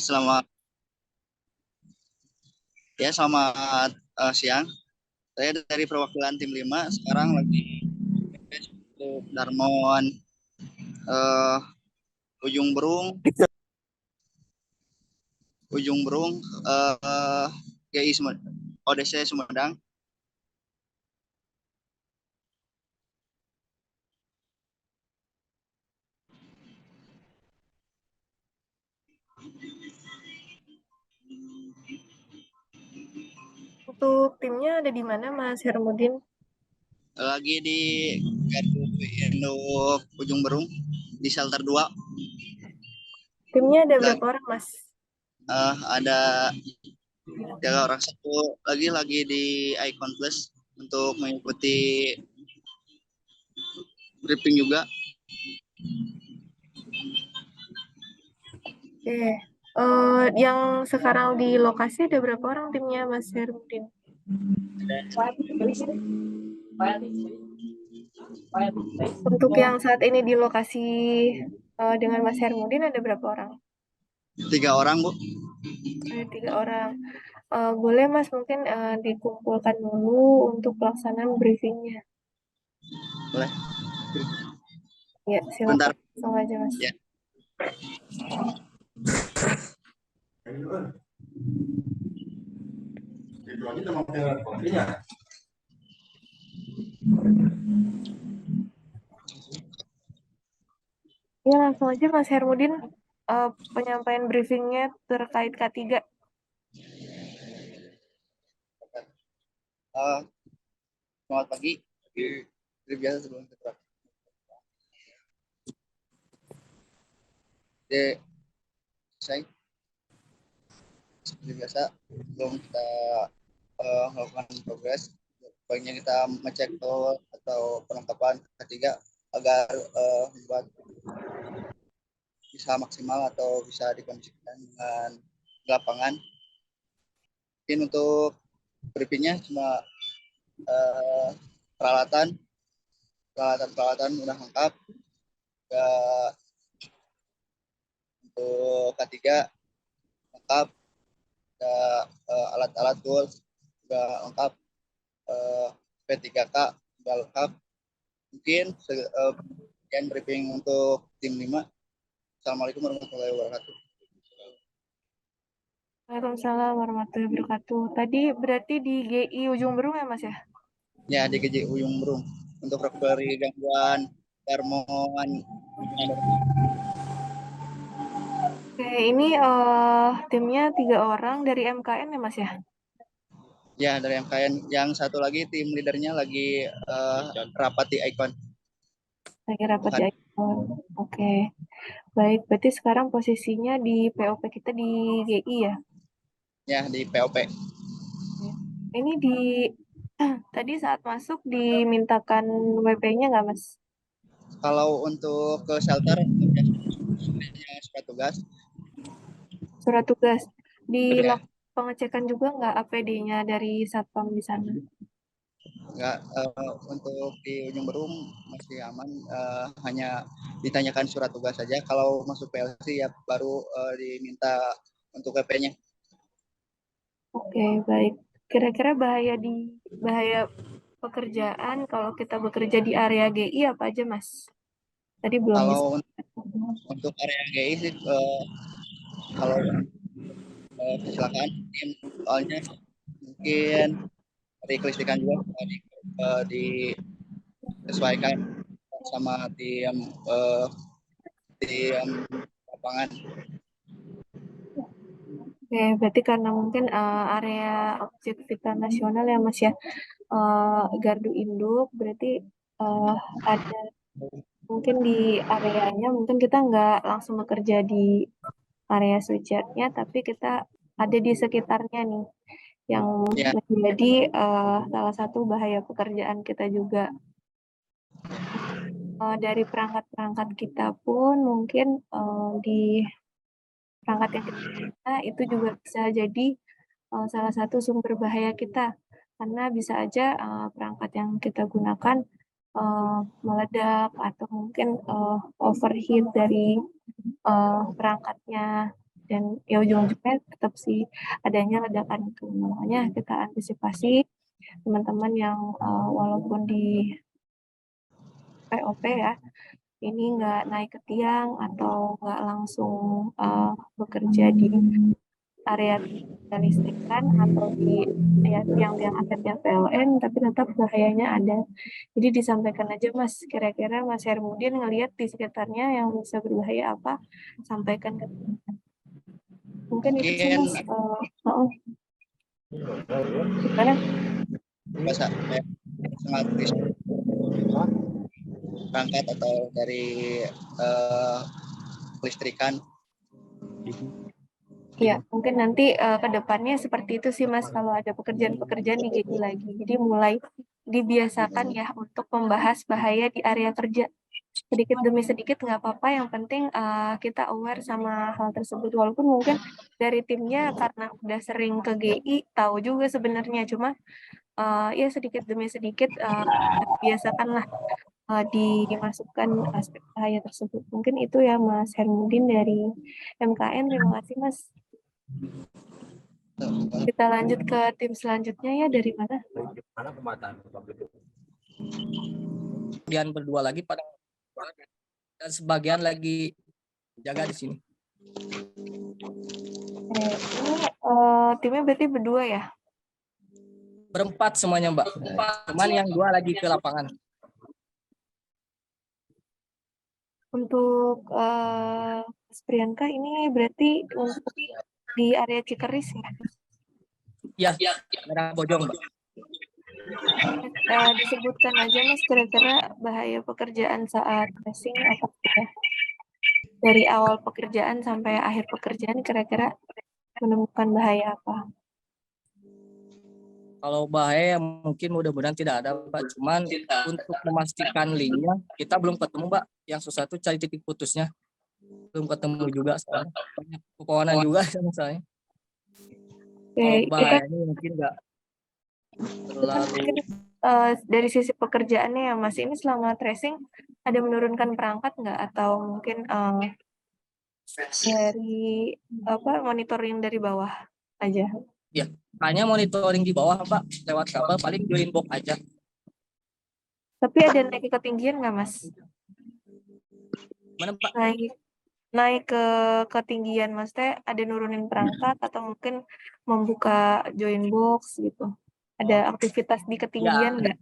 Selamat selamat siang. Saya dari perwakilan tim 5 sekarang lagi untuk Darmon eh, Ujung Berung GI ODC Sumedang. Untuk timnya ada di mana, Mas Hermudin? Lagi di Gardu Induk Ujung Berung di shelter 2. Timnya ada berapa orang, Mas? Ada 3 orang, satu lagi di Icon Plus untuk mengikuti briefing juga. Oke. Yang sekarang di lokasi ada berapa orang timnya, Mas Hermudin? Untuk yang saat ini di lokasi dengan Mas Hermudin ada berapa orang? 3 orang, Bu. Ada 3 orang. Boleh, Mas, mungkin dikumpulkan dulu untuk pelaksanaan briefingnya. Boleh. Ya, silakan. Bentar. Langsung aja, Mas. Ya. Ya, langsung aja Mas Hermudin, penyampaian briefingnya terkait K3. Selamat pagi. Seperti biasa sebelum kita selesai, seperti biasa sebelum kita melakukan progres, baiknya kita mengecek atau penangkapan ketiga agar membuat bisa maksimal atau bisa dikondisikan dengan lapangan. Mungkin untuk briefingnya cuma peralatan udah lengkap. Untuk ketiga lengkap, ada alat-alat tools sudah lengkap, P3K sudah lengkap. Mungkin sekian briefing untuk tim 5. Assalamualaikum warahmatullahi wabarakatuh. Waalaikumsalam warahmatullahi wabarakatuh. Tadi berarti di GI Ujung Berung ya, Mas ya? Ya, di GJ Uyung Berung untuk recovery gangguan hormon. Oke, ini timnya 3 orang dari MKN ya, Mas ya? Ya, dari MKN. Yang satu lagi tim leadernya lagi rapat di Icon. Lagi rapat di Icon. Oke, baik. Berarti sekarang posisinya di POP kita di GI ya? Ya, di POP. Ini di tadi saat masuk dimintakan WP-nya nggak, Mas? Kalau untuk ke shelter hanya surat tugas. Surat tugas. Ya, Pengecekan juga nggak APD-nya dari Satpam di sana? enggak, untuk di Ujung Berung masih aman, hanya ditanyakan surat tugas saja. Kalau masuk PLC ya baru diminta untuk PP-nya. Oke, baik. Kira-kira bahaya pekerjaan kalau kita bekerja di area GI apa aja, Mas? Tadi belum Kalau disebut. untuk area GI sih, kalau kecelakaan soalnya mungkin dari kelistrikan juga disesuaikan sama tim lapangan. Oke, berarti karena mungkin area objek vital nasional ya, Mas ya, gardu induk, berarti eh, ada mungkin di areanya, mungkin kita nggak langsung bekerja di area switchernya, tapi kita ada di sekitarnya nih, yang Ya, menjadi salah satu bahaya pekerjaan kita juga. Dari perangkat-perangkat kita pun mungkin di perangkat yang kita itu juga bisa jadi salah satu sumber bahaya kita, karena bisa aja perangkat yang kita gunakan meledak atau mungkin overheat dari perangkatnya. dan ya ujung-ujungnya tetap sih adanya ledakan itu. Makanya kita antisipasi teman-teman yang walaupun di POP ya, ini nggak naik ke tiang atau nggak langsung bekerja di area listrikan atau di ya, tiang-tiang atapnya PLN, tapi tetap bahayanya ada. Jadi disampaikan aja Mas, kira-kira Mas Hermudin ngelihat di sekitarnya yang bisa berbahaya apa, sampaikan ke mungkin itu sih Mungkin Mas. Gimana? bisa sangat perangkat atau dari listrikan. Ya, mungkin nanti ke depannya seperti itu sih Mas, kalau ada pekerjaan-pekerjaan di GI lagi. Jadi mulai dibiasakan ya untuk membahas bahaya di area kerja. Sedikit demi sedikit nggak apa-apa, yang penting kita aware sama hal tersebut. Walaupun mungkin dari timnya karena udah sering ke GI, tahu juga sebenarnya. Cuma ya sedikit demi sedikit biasakanlah dimasukkan aspek bahaya tersebut. Mungkin itu ya Mas Hermudin dari MKN. Terima kasih Mas. Kita lanjut ke tim selanjutnya ya, dari mana? Kemudian berdua lagi pada dan sebagian lagi jaga di sini. Ini timnya berarti berdua ya? Berempat semuanya Mbak. Cuman yang 2 lagi ke lapangan. Untuk Mas Priyanka ini berarti untuk di area Cikeris ya? Ya, Merah Bojong Mbak. Disebutkan aja Mas kira-kira bahaya pekerjaan saat tracing apa ya? Dari awal pekerjaan sampai akhir pekerjaan kira-kira menemukan bahaya apa? Kalau bahaya mungkin mudah-mudahan tidak ada Mbak. Cuman untuk memastikan linknya kita belum ketemu Mbak. Yang susah itu cari titik putusnya. Belum ketemu juga sekarang. Banyak pepohonan juga misalnya. Kalau bahayanya mungkin nggak terlalu. Dari sisi pekerjaannya ya Mas, ini selama tracing ada menurunkan perangkat nggak, atau mungkin dari monitoring dari bawah aja? Ya, hanya monitoring di bawah Pak lewat kabel, paling join box aja. Tapi ada naik ke ketinggian nggak Mas? Mana Pak? Naik ke ketinggian, maksudnya ada nurunin perangkat atau mungkin membuka join box gitu? Ada aktivitas di ketinggian nggak?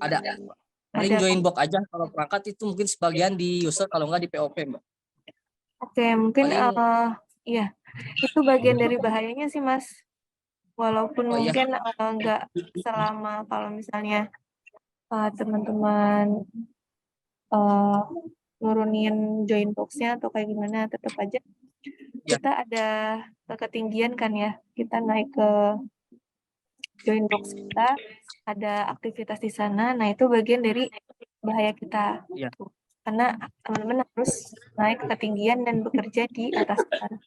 Ada. Paling join box aja. Kalau perangkat itu mungkin sebagian di user, kalau nggak di POP Mbak. Oke, mungkin iya, itu bagian dari bahayanya sih Mas. Walaupun mungkin nggak selama kalau misalnya teman-teman nurunin join box-nya atau kayak gimana, tetap aja kita ada ketinggian kan ya, kita naik ke join box kita, ada aktivitas di sana. Nah, itu bagian dari bahaya kita. Ya. Karena teman-teman harus naik ke ketinggian dan bekerja di atas sana.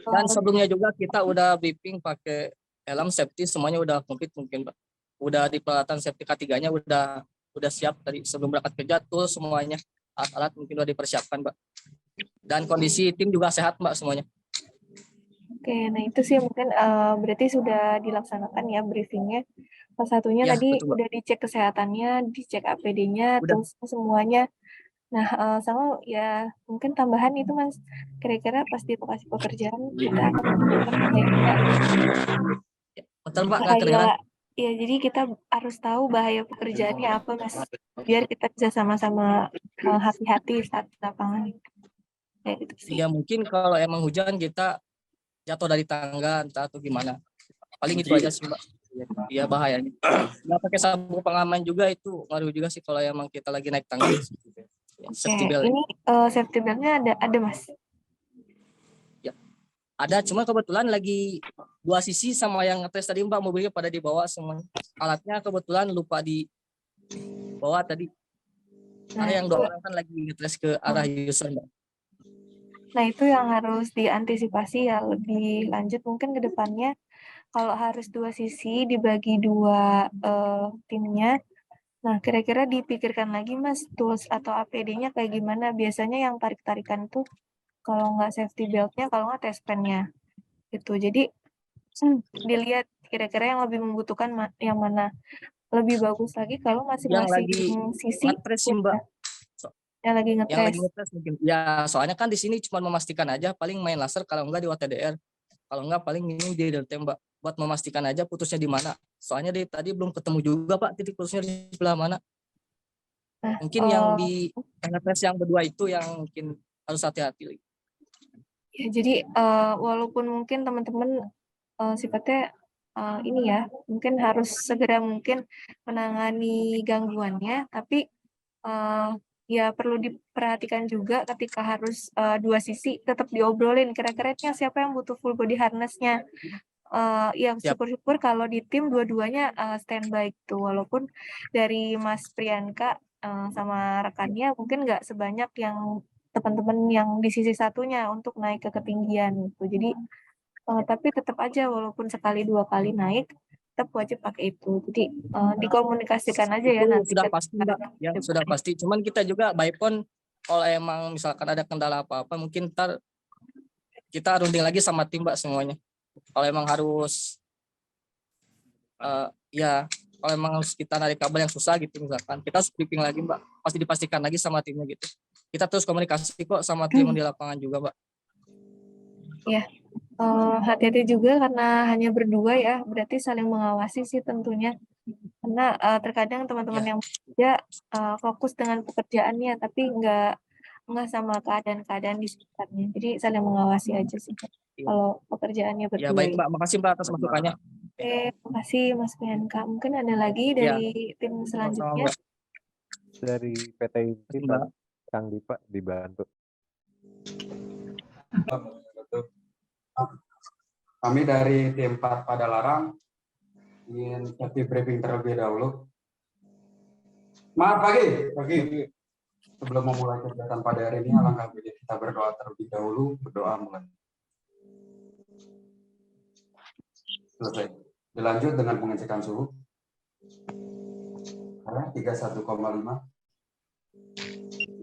Dan sebelumnya juga kita udah briefing pakai helm safety, semuanya udah komplit mungkin Pak. Udah di peralatan safety K3-nya udah siap dari sebelum berangkat kerja tuh semuanya. Alat-alat mungkin udah dipersiapkan Mbak. Dan kondisi tim juga sehat Mbak semuanya. Oke, nah itu sih mungkin berarti sudah dilaksanakan ya briefingnya. Salah satunya ya, tadi betul, udah dicek kesehatannya, dicek APD-nya, terus semuanya. Nah, sama ya mungkin tambahan itu Mas, kira-kira pas di lokasi pekerjaan kita akan betul Pak, nggak kedengeran. Ya, jadi kita harus tahu bahaya pekerjaannya apa Mas, biar kita bisa sama-sama hati-hati saat di lapangan. Ya, gitu sih. Ya mungkin kalau emang hujan kita jatuh dari tangga entah atau gimana. Paling itu aja sih Mbak. Iya bahayanya. Nggak pakai sabuk pengaman juga itu ngaruh juga sih kalau emang kita lagi naik tangga. Safety belt. Ini safety beltnya ada Mas? Ya, ada, cuma kebetulan lagi 2 sisi sama yang ngetes tadi Mbak, mobilnya pada dibawa semua. Alatnya kebetulan lupa di bawa tadi. Karena yang 2 orang kan lagi ngetes ke arah user Mbak. Nah, itu yang harus diantisipasi ya lebih lanjut mungkin ke depannya. Kalau harus 2 sisi dibagi 2 timnya. Nah, kira-kira dipikirkan lagi Mas, tools atau APD-nya kayak gimana? Biasanya yang tarik-tarikan tuh kalau nggak safety beltnya, kalau nggak test pen-nya gitu. Jadi dilihat kira-kira yang lebih membutuhkan yang mana. Lebih bagus lagi kalau Yang masing-masing lagi sisi ngetres sih Mbak. yang lagi Yang lagi ngetes. ngetes mungkin. Ya, soalnya kan di sini cuma memastikan aja, paling main laser kalau enggak di WTDR. Kalau enggak paling ini di tembak buat memastikan aja putusnya di mana. Soalnya dari tadi belum ketemu juga Pak titik putusnya di sebelah mana. Nah, Mungkin yang di ngetes yang berdua itu yang mungkin harus hati-hati. ya, jadi walaupun mungkin teman-teman sifatnya ini ya, mungkin harus segera mungkin menangani gangguannya, tapi ya perlu diperhatikan juga ketika harus dua sisi tetap diobrolin kira-kira siapa yang butuh full body harness-nya. Ya Siap. syukur-syukur kalau di tim dua-duanya standby gitu, walaupun dari Mas Priyanka sama rekannya mungkin nggak sebanyak yang teman-teman yang di sisi satunya untuk naik ke ketinggian gitu. Jadi tapi tetap aja walaupun sekali dua kali naik tetap wajib pakai itu. Jadi dikomunikasikan aja ya Itu nanti sudah pasti Mbak. Ya, sudah pasti. Cuman kita juga by phone kalau emang misalkan ada kendala apa-apa mungkin ntar kita runding lagi sama tim Mbak semuanya. Kalau emang harus ya kalau emang harus kita narik kabel yang susah gitu misalkan kita harus briefing lagi Mbak, pasti dipastikan lagi sama timnya gitu. Kita terus komunikasi kok sama tim di lapangan juga Mbak. Ya, hati-hati juga karena hanya berdua ya, berarti saling mengawasi sih tentunya. Karena terkadang teman-teman yang bekerja fokus dengan pekerjaannya, tapi nggak sama keadaan-keadaan di sekitarnya. Jadi saling mengawasi aja sih kalau pekerjaannya Ya berdua. baik Mbak, makasih Mbak atas masukannya. Oke, makasih Mas Priyanka. Mungkin ada lagi Ya, dari tim sama-sama selanjutnya. Mbak. Dari PT Inti, Mbak. Kang Dipa dibantu. Kami dari tim 4 Padalarang ingin safety briefing terlebih dahulu. Maaf pagi. Sebelum memulai kegiatan pada hari ini, alangkah baiknya kita berdoa terlebih dahulu. Berdoa mulai. Selesai. Dilanjut dengan pengecekan suhu. 31,5.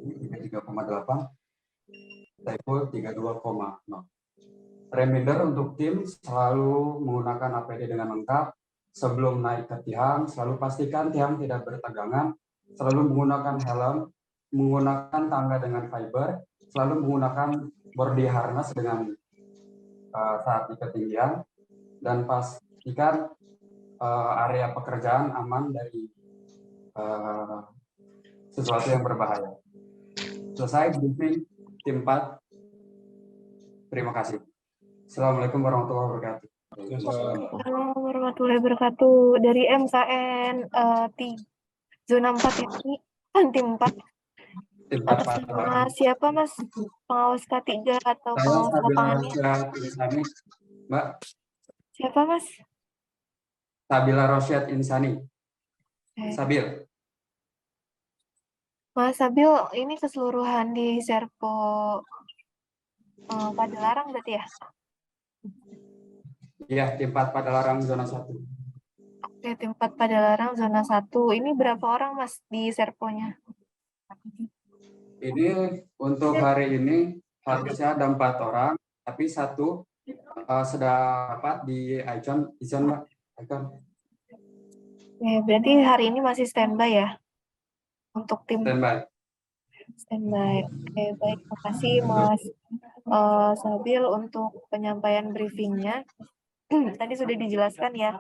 Ini 33,8. Typo 32,0. Reminder untuk tim selalu menggunakan APD dengan lengkap. Sebelum naik ke tiang, selalu pastikan tiang tidak bertegangan. Selalu menggunakan helm, menggunakan tangga dengan fiber, selalu menggunakan body harness dengan saat di ketinggian, dan pastikan area pekerjaan aman dari sesuatu yang berbahaya. Selesai briefing tim 4. Terima kasih. Assalamualaikum warahmatullahi wabarakatuh. Assalamualaikum warahmatullahi wabarakatuh. Dari MKN zona 4 ini tim 4. Atas nama siapa Mas? Pengawas K3 atau pengawas lapangannya? Mbak. Siapa Mas? Sabila Rosyad Insani. Sabil. Mas Sabil, ini keseluruhan di Serpo Padalarang berarti ya? Iya, tim 4 Padalarang zona 1. Oke, tim 4 Padalarang zona 1. Ini berapa orang Mas di Serponya? Ini untuk hari ini harusnya ada 4 orang, tapi 1 sedang dapat di Icon Mbak. Icon. Ya, berarti hari ini masih standby ya? Untuk tim standby. Oke, baik. Terima kasih Mas Sabil untuk penyampaian briefingnya. Tadi sudah dijelaskan ya,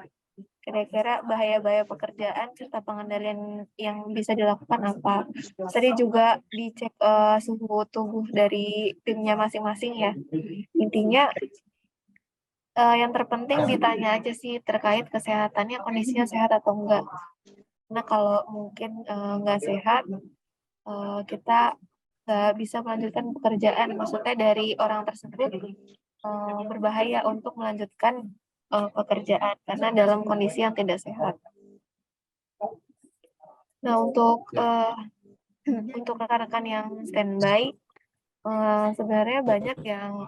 kira-kira bahaya-bahaya pekerjaan serta pengendalian yang bisa dilakukan apa. Tadi juga dicek suhu tubuh dari timnya masing-masing ya. Intinya yang terpenting ditanya aja sih terkait kesehatannya, kondisinya sehat atau enggak. Karena kalau mungkin nggak sehat, kita nggak bisa melanjutkan pekerjaan. Maksudnya dari orang tersebut berbahaya untuk melanjutkan pekerjaan karena dalam kondisi yang tidak sehat. Nah, untuk rekan-rekan yang standby, sebenarnya banyak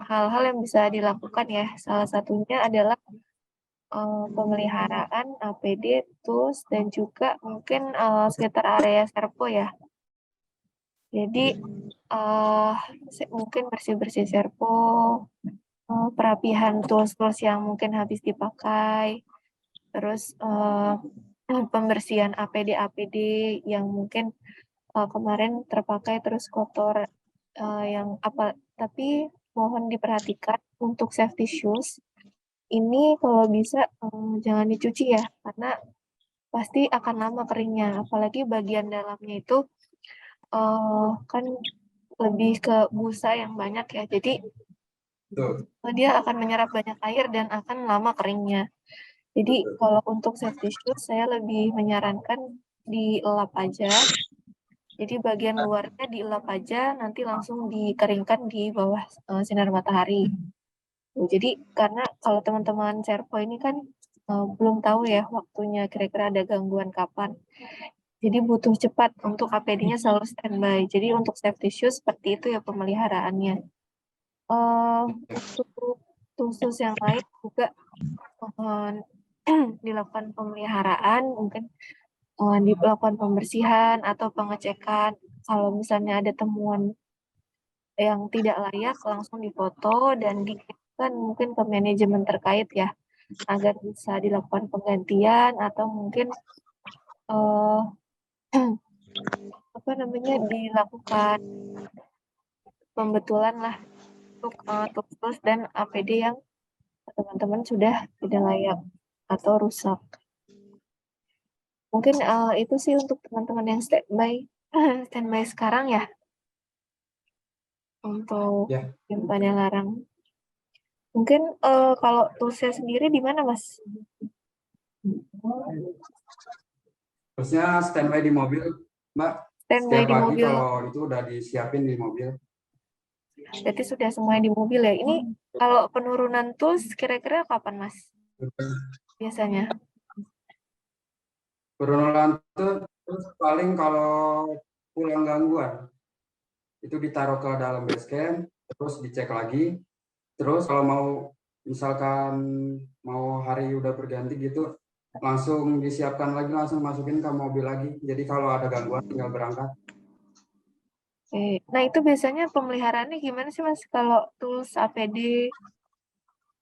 hal-hal yang bisa dilakukan ya. Salah satunya adalah pemeliharaan APD, tools, dan juga mungkin sekitar area serpo ya. Jadi mungkin bersih-bersih servo, perapihan tools-tools yang mungkin habis dipakai, terus pembersihan APD-APD yang mungkin kemarin terpakai terus kotor, yang apa, tapi mohon diperhatikan untuk safety shoes ini kalau bisa jangan dicuci ya, karena pasti akan lama keringnya, apalagi bagian dalamnya itu kan lebih ke busa yang banyak ya, jadi Betul. dia akan menyerap banyak air dan akan lama keringnya. Jadi kalau untuk safety shoes saya lebih menyarankan dielap aja. Jadi bagian luarnya dielap aja, nanti langsung dikeringkan di bawah sinar matahari. Jadi karena kalau teman-teman servo ini kan belum tahu ya waktunya kira-kira ada gangguan kapan. Jadi butuh cepat untuk APD-nya selalu standby. Jadi untuk safety shoes seperti itu ya pemeliharaannya. Untuk tools yang lain juga dilakukan pemeliharaan, mungkin dilakukan pembersihan atau pengecekan. Kalau misalnya ada temuan yang tidak layak, langsung difoto dan dikirimkan mungkin ke manajemen terkait ya, agar bisa dilakukan penggantian atau mungkin dilakukan pembetulan lah untuk tools dan APD yang teman-teman sudah tidak layak atau rusak. Mungkin itu sih untuk teman-teman yang standby sekarang ya, untuk yang pada larang. Mungkin kalau toolsnya sendiri di mana, Mas? Terusnya standby di mobil, Mbak. Standby Setiap di pagi mobil. kalau itu udah disiapin di mobil. Berarti sudah semuanya di mobil ya. Ini kalau penurunan tools kira-kira kapan, Mas? Biasanya. Penurunan itu paling kalau pulang gangguan itu ditaruh ke dalam basecamp, terus dicek lagi. Terus kalau mau misalkan mau hari udah berganti gitu, langsung disiapkan lagi, langsung masukin ke mobil lagi. Jadi kalau ada gangguan tinggal berangkat. Oke. Nah itu biasanya pemeliharaannya gimana sih, Mas? Kalau tools APD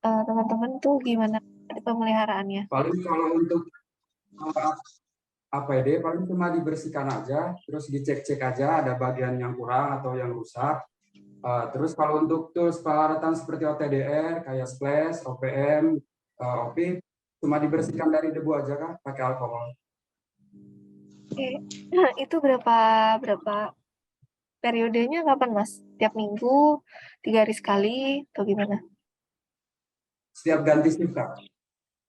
teman-teman tuh gimana pemeliharaannya? Paling kalau untuk APD paling cuma dibersihkan aja, terus dicek-cek aja ada bagian yang kurang atau yang rusak. Terus kalau untuk tools peralatan seperti OTDR, kayak splash, OPM, OP, cuma dibersihkan dari debu aja kan, pakai alkohol. Oke. Nah, itu berapa periodenya kapan, Mas? Tiap minggu, 3 hari sekali, atau gimana? Setiap ganti shift, Kak.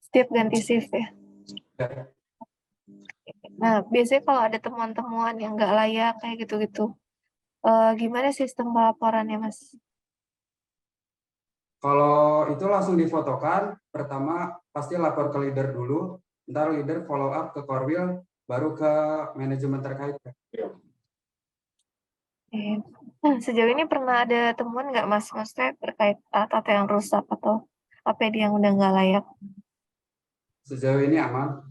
Setiap ganti shift ya? Ya. Nah, biasanya kalau ada temuan-temuan yang nggak layak kayak gitu-gitu, gimana sistem pelaporannya, Mas? Kalau itu langsung difotokan, pertama pasti lapor ke leader dulu, ntar leader follow up ke Korwil, baru ke manajemen terkait. Nah, sejauh ini pernah ada temuan nggak, Mas? Maksudnya terkait alat yang rusak atau APD yang udah nggak layak? Sejauh ini aman.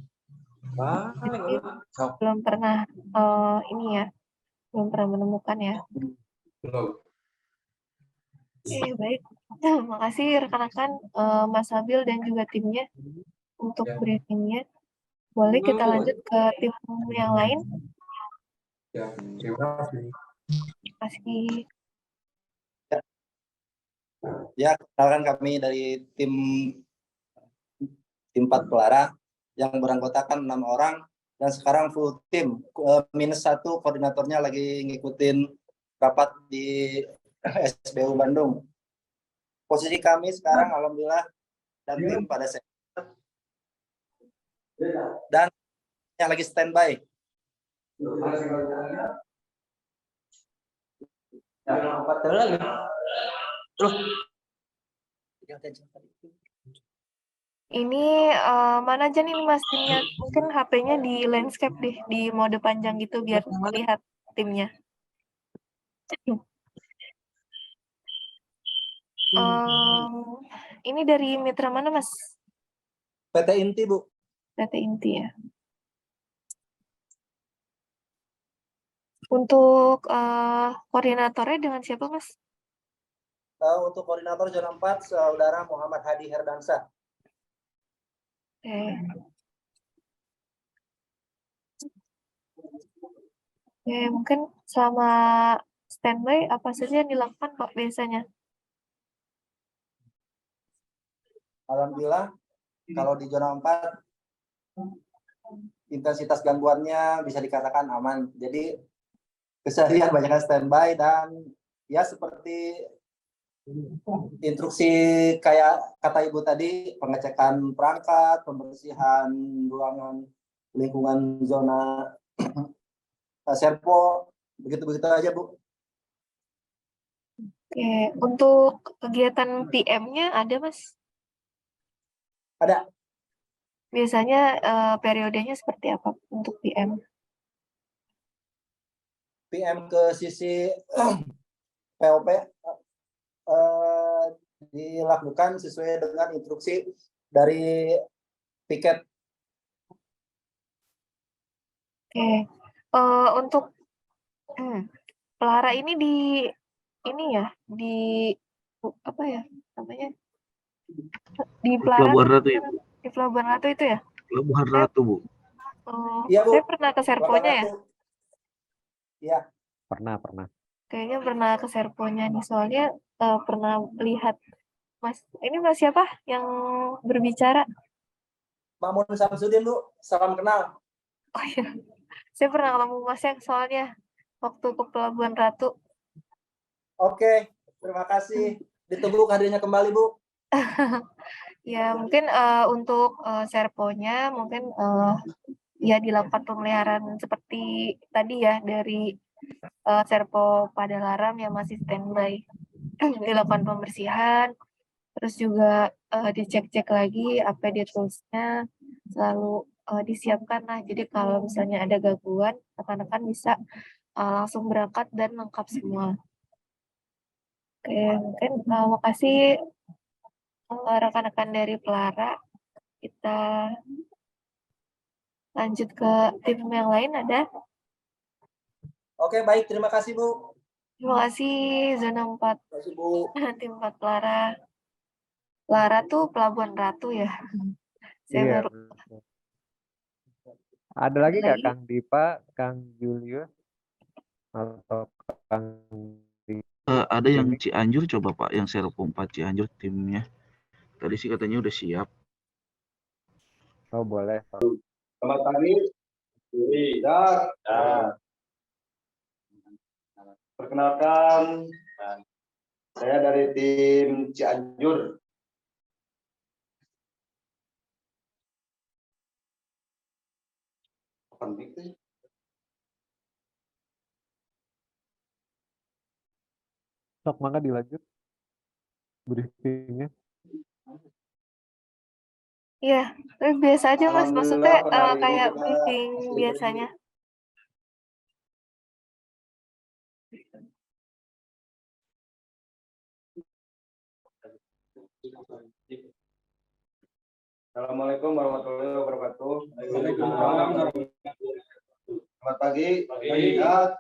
Jadi, belum pernah belum pernah menemukan ya. Belum. Oke, baik. Makasih rekan-rekan Mas Habil dan juga timnya untuk briefingnya. Boleh kita lanjut ke tim yang lain? Ya, terima kasih. Terima kasih. Ya, kenalkan kami dari tim 4 Pelara yang beranggotakan 6 orang dan sekarang full tim. -1 koordinatornya lagi ngikutin rapat di SBU Bandung. Posisi kami sekarang alhamdulillah dan tim pada sehat dan yang lagi standby. Ini mana aja nih Mas timnya? Mungkin HP-nya di landscape deh, di mode panjang gitu biar lihat timnya. Ini dari mitra mana, Mas? PT Inti, Bu. PT Inti ya. Untuk koordinatornya dengan siapa, Mas? Untuk koordinator zona 4, Saudara Muhammad Hadi Herdansa. Oke. Oke, mungkin selama standby apa saja yang dilakukan Pak biasanya? Alhamdulillah, kalau di zona 4, intensitas gangguannya bisa dikatakan aman. Jadi, keseharian banyaknya standby dan ya seperti instruksi kayak kata Ibu tadi, pengecekan perangkat, pembersihan ruangan, lingkungan zona serpo, begitu-begitu aja, Bu. Oke, untuk kegiatan PM-nya ada, Mas? Ada. Biasanya periodenya seperti apa untuk PM? PM ke sisi POP dilakukan sesuai dengan instruksi dari piket. Oke, untuk Pelara ini apa ya namanya? Di Pelara Pelabuhan tuh Ratu ya, Bu. di Pelabuhan Ratu itu ya? Pelabuhan Saya, Ratu, Bu. Iya, Bu. Saya pernah ke Serponya ya? Iya. Pernah. Kayaknya pernah ke Serponya nih, soalnya pernah melihat Mas. Ini Mas siapa yang berbicara? Mamun Samsudin, Bu. Salam kenal. Oh iya, saya pernah ketemu Masnya soalnya waktu ke Pelabuhan Ratu. Oke, terima kasih. Ditunggu hadirnya kembali, Bu. Ya, mungkin untuk Serponya mungkin ya dilakukan pemeliharaan seperti tadi ya dari Serpo Padalarang yang masih standby. Dilakukan pembersihan, terus juga dicek-cek lagi APD toolsnya selalu disiapkan lah. Jadi kalau misalnya ada gangguan, rekan-rekan bisa langsung berangkat dan lengkap semua. Oke, mungkin makasih rekan-rekan dari Pelara. Kita lanjut ke tim yang lain ada. Oke, baik. Terima kasih, Bu. Terima kasih zona 4. Terima kasih, Bu. Tim 4 Pelara. Pelara tuh Pelabuhan Ratu ya. Saya Iya. baru Ada lagi nggak lagi. Kang Dipa, Kang Julius, atau Kang Ada yang Ini? Cianjur coba Pak, yang Serpo 4 Cianjur timnya. Tadi sih katanya udah siap. Oh boleh. Selamat pagi. Perkenalkan, saya dari tim Cianjur. Sok mangga dilanjut briefingnya. Iya, biasa aja Mas. Maksudnya Alhamdulillah, pada hari ini kayak kita briefing biasanya. Assalamualaikum warahmatullahi wabarakatuh. Waalaikumsalam. Selamat pagi. Ya.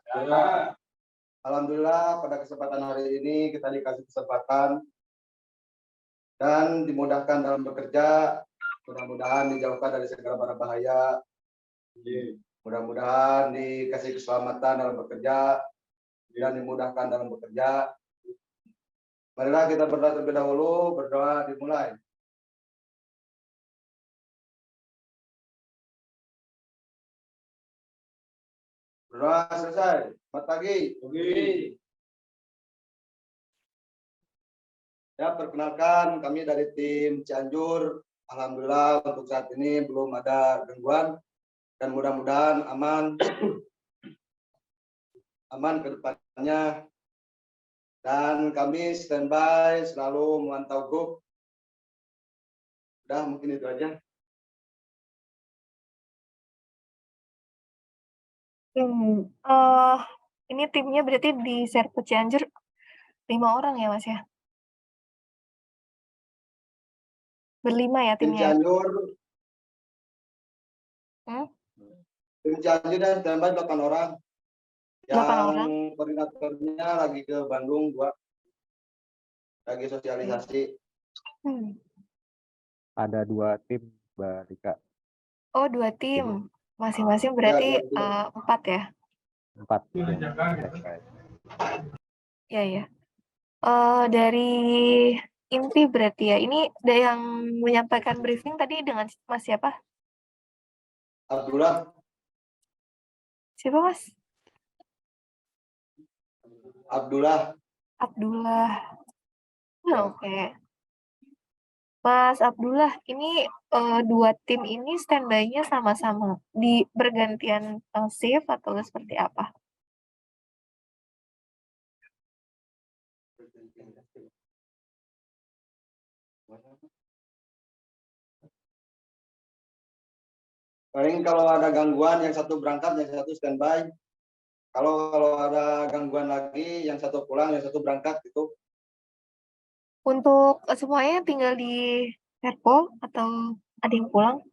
Alhamdulillah pada kesempatan hari ini kita dikasih kesempatan dan dimudahkan dalam bekerja. Mudah-mudahan dijauhkan dari segala mara bahaya. Mudah-mudahan dikasih keselamatan dalam bekerja dan dimudahkan dalam bekerja. Marilah kita berdoa terlebih dahulu. Berdoa dimulai. Berdoa selesai. Selamat pagi. Ya, perkenalkan kami dari tim Cianjur. Alhamdulillah untuk saat ini belum ada gangguan dan mudah-mudahan aman ke depannya. Dan kami standby selalu memantau grup. Udah, mungkin itu aja. Ini timnya berarti di Serpo Cianjur 5 orang ya Mas ya? Berlima ya Tim timnya? Cianjur. Tim Cianjur dan standby 8 orang. 8 orang. Yang koordinatornya lagi ke Bandung 2. Lagi sosialisasi. Ada 2 tim, Mbak Rika. Oh, 2 tim. Masing-masing berarti Ya, 4 ya? 4 yang standby. Ya. Dari inti berarti ya. Ini ada yang menyampaikan briefing tadi dengan Mas siapa? Abdullah. Siapa Mas? Abdullah. Oke. Mas Abdullah, ini 2 tim ini standby-nya sama-sama di bergantian shift atau seperti apa? Paling kalau ada gangguan yang satu berangkat, yang satu standby. Kalau ada gangguan lagi, yang satu pulang, yang satu berangkat gitu. Untuk semuanya tinggal di Serpo atau ada yang pulang?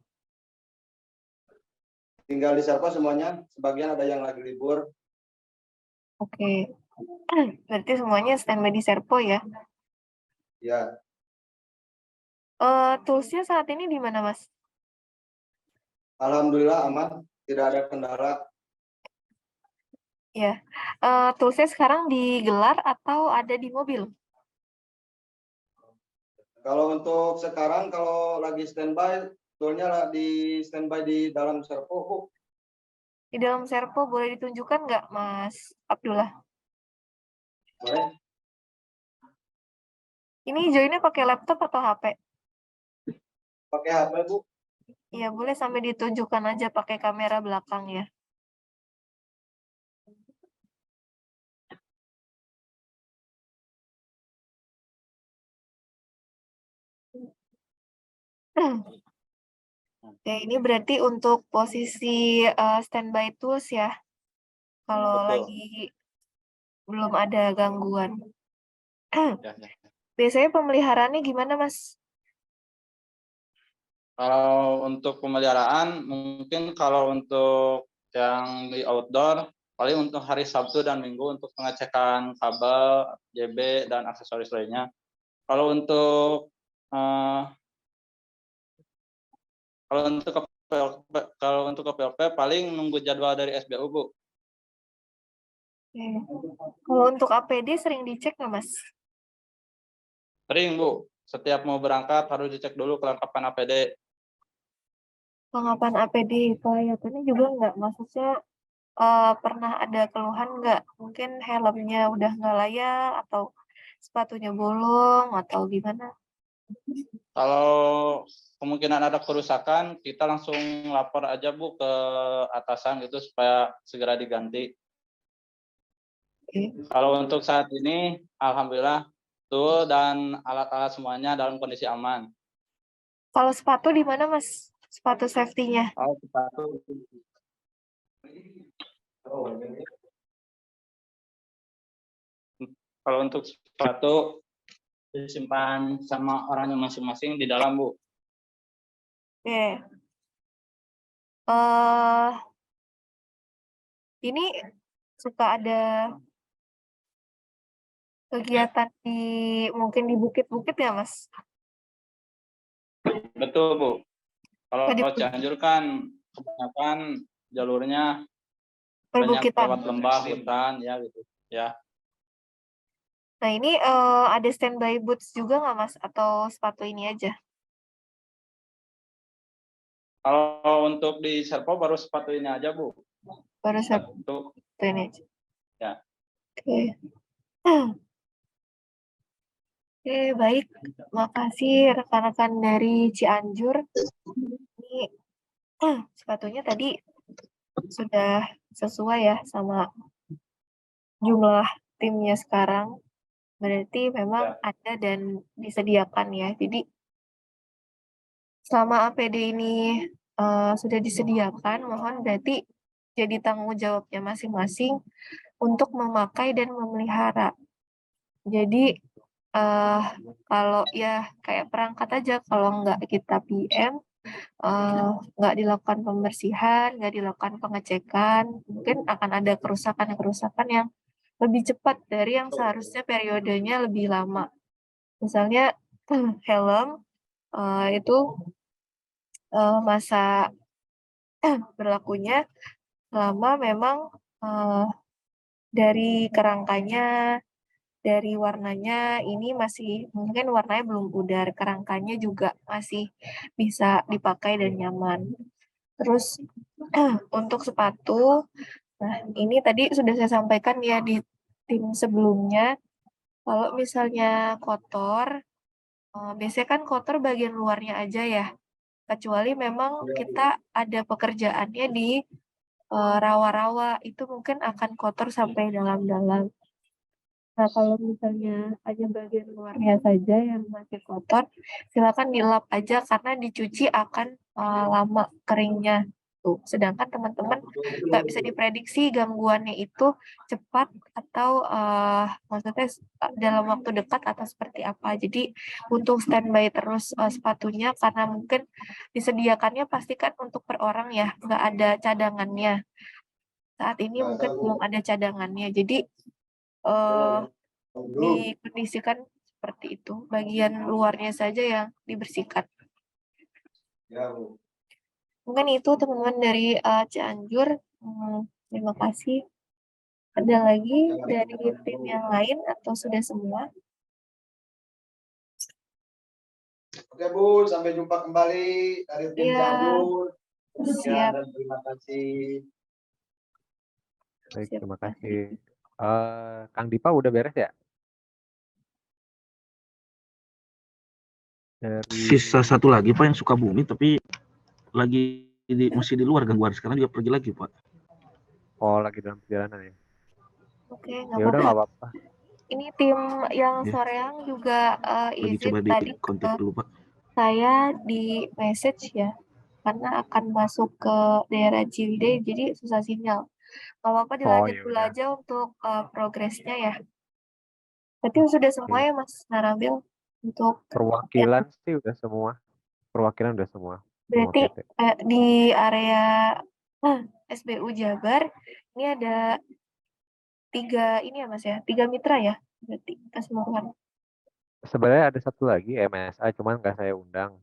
Tinggal di Serpo semuanya. Sebagian ada yang lagi libur. Oke. Berarti semuanya standby di Serpo ya? Ya. Tools-nya saat ini di mana, Mas? Alhamdulillah aman, tidak ada kendala. Ya. Tools-nya sekarang digelar atau ada di mobil? Kalau untuk sekarang, kalau lagi standby, toolnya di standby di dalam Serpo. Di dalam Serpo boleh ditunjukkan nggak, Mas Abdullah? Boleh? Ini joinnya pakai laptop atau HP? Pakai HP, Bu. Iya, boleh sampai ditunjukkan aja pakai kamera belakang ya. Oke, ini berarti untuk posisi standby tools ya. Kalau Betul. lagi belum ada gangguan. Ya. Biasanya pemeliharaannya gimana, Mas? Kalau untuk pemeliharaan, mungkin kalau untuk yang di outdoor, paling untuk hari Sabtu dan Minggu untuk pengecekan kabel, JB, dan aksesoris lainnya. Kalau untuk KPLP paling nunggu jadwal dari SBU, Bu. Oke. Kalau untuk APD sering dicek nggak, Mas? Sering, Bu. Setiap mau berangkat harus dicek dulu kelengkapan APD. Kelengkapan APD, kelayakannya juga nggak? Maksudnya pernah ada keluhan nggak? Mungkin helmnya udah nggak layak, atau sepatunya bolong, atau gimana? Kalau kemungkinan ada kerusakan, kita langsung lapor aja, Bu, ke atasan gitu supaya segera diganti. Oke. Kalau untuk saat ini, alhamdulillah tool dan alat-alat semuanya dalam kondisi aman. Kalau sepatu di mana, Mas? Sepatu safety-nya? Kalau untuk sepatu disimpan sama orangnya masing-masing di dalam, Bu. Oke. Ini suka ada kegiatan mungkin di bukit-bukit ya, Mas? Betul, Bu. Kalau Di Cianjur kan kebanyakan jalurnya banyak perbukitan. lewat lembah, hutan, ya gitu. Ya. Nah, ini ada standby boots juga nggak, Mas? Atau sepatu ini aja? Kalau untuk di Serpo baru sepatu ini aja, Bu. Baru sepatu ini aja. Ya. Oke. Oke, baik. Makasih rekan-rekan dari Cianjur. Ini sepatunya tadi sudah sesuai ya sama jumlah timnya sekarang. Berarti memang ada dan disediakan ya. Jadi selama APD ini sudah disediakan, mohon berarti jadi tanggung jawabnya masing-masing untuk memakai dan memelihara. Jadi kalau ya kayak perangkat aja, kalau nggak kita PM, nggak dilakukan pembersihan, nggak dilakukan pengecekan, mungkin akan ada kerusakan-kerusakan yang lebih cepat dari yang seharusnya periodenya lebih lama. Misalnya helm itu masa berlakunya selama memang dari kerangkanya, dari warnanya ini masih mungkin warnanya belum pudar, kerangkanya juga masih bisa dipakai dan nyaman. Terus untuk sepatu, nah ini tadi sudah saya sampaikan ya di tim sebelumnya, kalau misalnya kotor, biasanya kan kotor bagian luarnya aja ya, kecuali memang kita ada pekerjaannya di rawa-rawa, itu mungkin akan kotor sampai dalam-dalam. Nah, kalau misalnya hanya bagian luarnya saja yang masih kotor, silakan dilap aja karena dicuci akan lama keringnya. Tuh. Sedangkan teman-teman nggak bisa diprediksi gangguannya itu cepat atau maksudnya dalam waktu dekat atau seperti apa. Jadi untuk standby terus sepatunya karena mungkin disediakannya pasti kan untuk per orang ya, nggak ada cadangannya. Saat ini mungkin belum ada cadangannya. Jadi dikondisikan seperti itu, bagian luarnya saja yang dibersihkan. Mungkin itu teman-teman dari Cianjur. Terima kasih. Ada lagi dari tim yang lain atau sudah semua? Oke Bu, sampai jumpa kembali dari tim Cianjur. Siap. Dan terima kasih. Baik, terima kasih. Kang Dipa udah beres ya? Sisa satu lagi Pak yang Sukabumi tapi masih di luar gangguan, sekarang juga pergi lagi Pak. Oh, lagi dalam perjalanan ya? Oke, Ya udah nggak apa-apa. Ini tim yang soreang juga Lagi izin coba tadi di kontak dulu Pak. saya di message ya, karena akan masuk ke daerah Ciwidey, jadi susah sinyal. Nggak apa-apa, dilanjut dulu aja untuk progresnya ya. Berarti sudah semua ya Mas Narabil untuk perwakilan sih udah semua. Perwakilan udah semua. Berarti di area SBU Jabar ini ada 3 ini ya Mas ya, 3 mitra ya berarti keseluruhan. Sebenarnya ada satu lagi MSA, cuman nggak saya undang.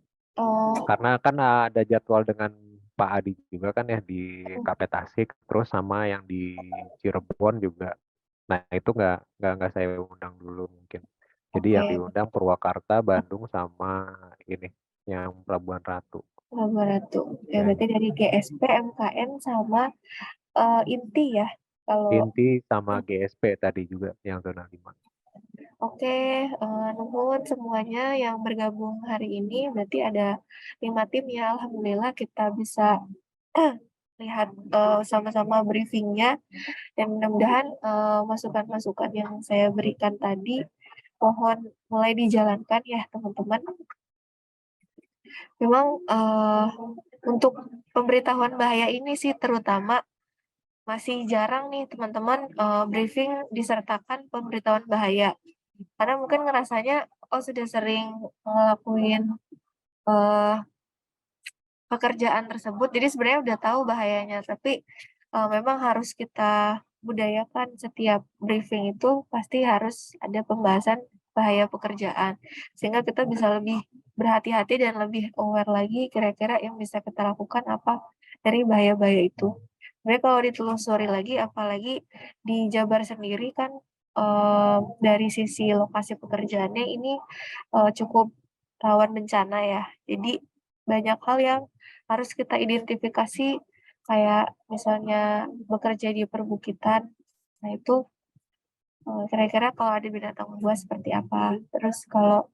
Karena kan ada jadwal dengan Pak Adi juga kan ya di KP Tasik, terus sama yang di Cirebon juga. Nah itu nggak saya undang dulu mungkin. Jadi yang diundang Purwakarta, Bandung sama ini yang Pelabuhan Ratu. Pelabuhan Ratu. Ya berarti dari GSP, MKN sama Inti ya. Kalau Inti sama GSP tadi juga yang zona 5. Oke, nuhun semuanya yang bergabung hari ini. Berarti ada 5 tim ya. Alhamdulillah kita bisa lihat sama-sama briefingnya. Dan mudah-mudahan masukan-masukan yang saya berikan tadi mohon mulai dijalankan ya teman-teman. Memang untuk pemberitahuan bahaya ini sih terutama masih jarang nih teman-teman briefing disertakan pemberitahuan bahaya. Karena mungkin ngerasanya sudah sering ngelakuin pekerjaan tersebut, jadi sebenarnya udah tahu bahayanya, tapi memang harus kita budayakan setiap briefing itu pasti harus ada pembahasan bahaya pekerjaan, sehingga kita bisa lebih berhati-hati dan lebih aware lagi kira-kira yang bisa kita lakukan apa dari bahaya-bahaya itu. Sebenarnya kalau ditelusuri lagi, apalagi di Jabar sendiri kan dari sisi lokasi pekerjaannya ini cukup rawan bencana ya. Jadi banyak hal yang harus kita identifikasi, kayak misalnya bekerja di perbukitan. Nah itu kira-kira kalau ada binatang buas seperti apa. Terus kalau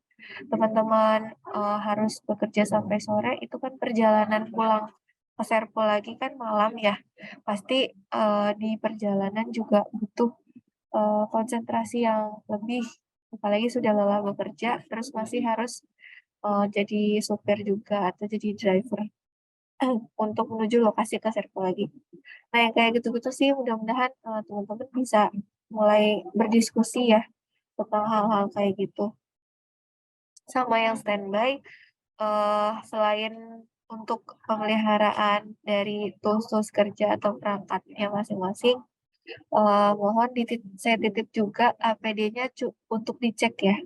teman-teman harus bekerja sampai sore, itu kan perjalanan pulang ke Serpol lagi kan malam ya. Pasti di perjalanan juga butuh konsentrasi yang lebih, apalagi sudah lelah bekerja, terus masih harus jadi sopir juga atau jadi driver untuk menuju lokasi ke Serpol lagi. Nah yang kayak gitu-gitu sih mudah-mudahan teman-teman bisa mulai berdiskusi ya tentang hal-hal kayak gitu. Sama yang standby, selain untuk pemeliharaan dari tools kerja atau perangkatnya masing-masing, mohon saya titip juga APD-nya untuk dicek ya,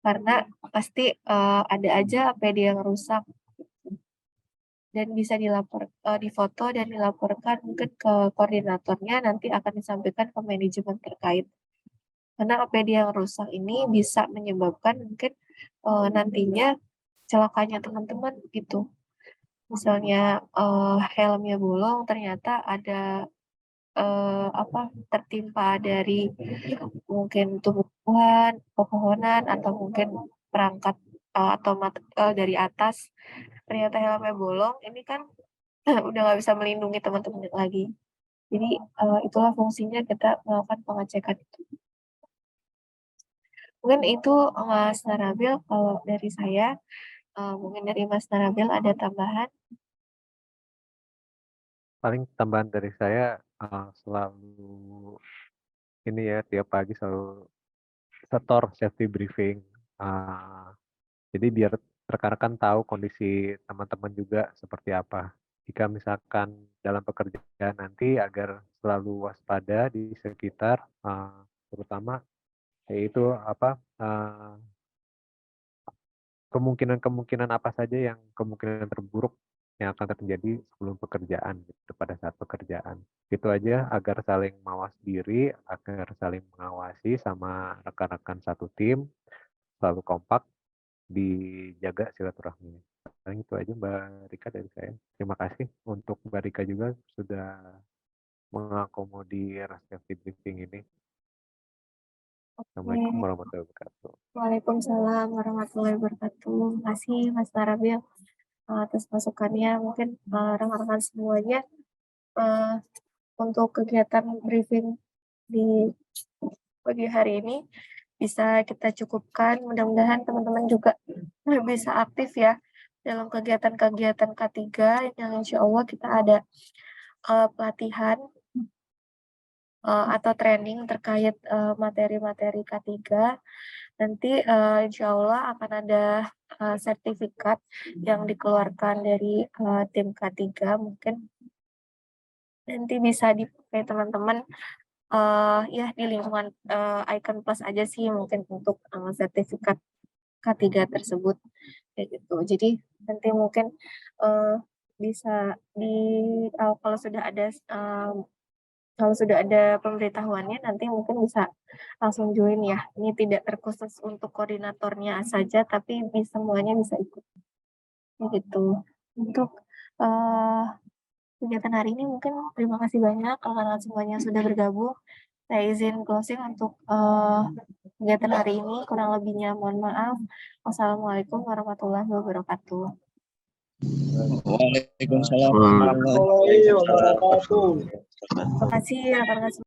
karena pasti ada aja APD yang rusak dan bisa difoto dan dilaporkan mungkin ke koordinatornya, nanti akan disampaikan ke manajemen terkait. Karena APD yang rusak ini bisa menyebabkan mungkin nantinya celakanya teman-teman gitu. Misalnya helmnya bolong, ternyata ada tertimpa dari mungkin tumbuhan, pepohonan, atau mungkin perangkat atau dari atas, ternyata helmnya bolong, ini kan udah nggak bisa melindungi teman-teman lagi. Jadi itulah fungsinya kita melakukan pengecekan itu. Mungkin itu Mas Narabil kalau dari saya. Mungkin dari Mas Narabil ada tambahan? Paling tambahan dari saya selalu ini ya, tiap pagi selalu setor safety briefing. Jadi biar rekan-rekan tahu kondisi teman-teman juga seperti apa. Jika misalkan dalam pekerjaan nanti agar selalu waspada di sekitar, terutama yaitu kemungkinan apa saja yang kemungkinan terburuk yang akan terjadi sebelum pekerjaan gitu, pada saat pekerjaan. Itu aja, agar saling mawas diri, agar saling mengawasi sama rekan-rekan satu tim, selalu kompak, dijaga silaturahmi. Paling itu aja Mbak Rika dari saya. Terima kasih untuk Mbak Rika juga sudah mengakomodir safety briefing ini. Assalamualaikum warahmatullahi wabarakatuh. Waalaikumsalam warahmatullahi wabarakatuh. Terima kasih Mas Narabil atas masukannya. Mungkin rekan-rekan semuanya untuk kegiatan briefing di pagi hari ini bisa kita cukupkan. Mudah-mudahan teman-teman juga bisa aktif ya dalam kegiatan-kegiatan K3 yang insya Allah kita ada pelatihan atau training terkait materi-materi K3. Nanti insya Allah akan ada sertifikat yang dikeluarkan dari tim K3, mungkin nanti bisa dipakai teman-teman ya di lingkungan Icon Plus aja sih mungkin untuk sertifikat K3 tersebut kayak gitu. Jadi nanti mungkin bisa kalau sudah ada pemberitahuannya, nanti mungkin bisa langsung join ya. Ini tidak terkhusus untuk koordinatornya saja, tapi semuanya bisa ikut. Begitu. Untuk kegiatan hari ini mungkin terima kasih banyak karena semuanya sudah bergabung. Saya izin closing untuk kegiatan hari ini. Kurang lebihnya mohon maaf. Wassalamualaikum warahmatullahi wabarakatuh. Waalaikumsalam. Terima kasih rekan-rekan.